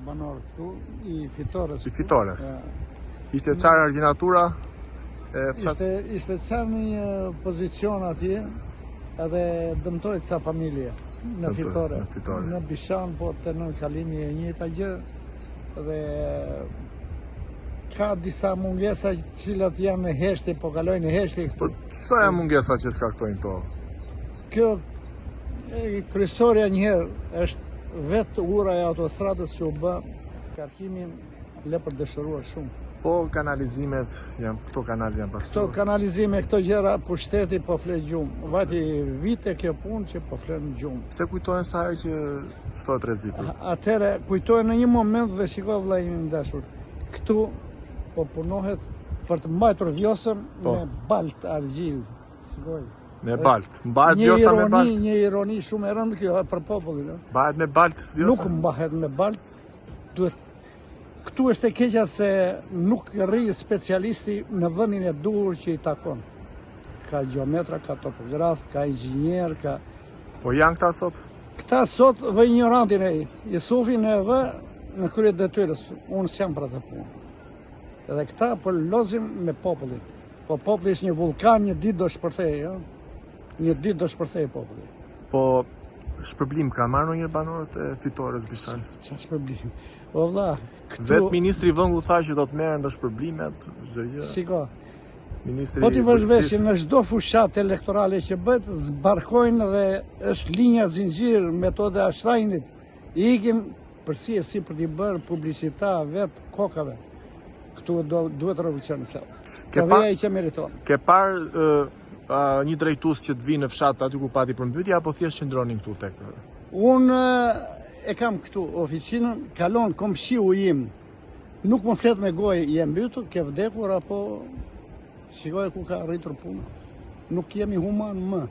banor këtu, i Fitores. I Fitores. Ishte qarë argjinatura? Ishte qarë një pozicion atje, edhe dëmtoj ca familje në Fitore. Në Bishan, po të në kalimi e njëta gjë, dhe ka disa mungesa cilat janë në heshti, po kalojnë në heshti këtu. Qëta janë mungesa që shkaktojnë to? Kjo kryesorja njëherë është vetë ura e autostradës që u bë, karkimin le për dëshëruar shumë. Po kanalizimet, këto kanal janë pasur? Këto kanalizime, këto gjëra, pushteti po flet gjumë. Vati vite kjo punë që po flet gjumë. Se kujtojnë sa herë që shtohet rreziku? Atëre, kujtojnë në një moment dhe shikoj vëllai im dashur. Këtu po punohet për të mbajtur vjosën me balt argjil. Shikoj. Me balt. Mbahet vjosa me balt? Një ironi shumë e rëndë kjo për popullin. Mbahet me balt vjosa? Nuk mbahet me balt. Duhet. Këtu është e keqja se nuk rri specialisti në vendin e duhur që i takon. Ka gjeometra, ka topograf, ka inxhinier, ka... Po janë këta sot? Këta sot vë ignorantin e Jusufin e vë në krye detyrës. Unë s'jam për atë punë. Edhe këta për lozim me popullin. Po populli është një vulkan, një ditë do shpërthej, ja? Një ditë do shpërthej populli. Po shpërblim ka marrë një banorët e Fitores Bishan? Qa shpërblim? O vlla, këtu... Vetë ministri vëngu tha që do të merren në shpërblimet, çdo gjë. Shiko. Ministri... Po ti vëzhveshin në çdo fushat elektorale që bëhet, zbarkojnë dhe është linja zinxhir, metode Einsteinit. I ikim përsi e si për t'i bërë publicita vetë kokave. Këtu duhet revolucion në Këveja i që meriton. Ke parë një drejtues që të vinë në fshat aty ku pati përmbytje, apo thjesht qëndronin këtu tek? Unë e kam këtu oficinën, kalon komshiu im, nuk më flet me gojë, je mbytur, ke vdekur, apo shikoj ku ka rritur puna. Nuk jemi human më.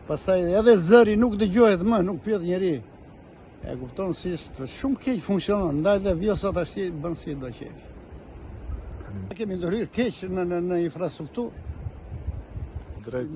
Pastaj edhe zëri nuk dëgjohet më, nuk pyet njeri. E kupton si është shumë keq funksionon, ndaj dhe vjosat ashtu bën si do qefi. Kemi ndërhyrë keq në infrastrukturë. Drejt.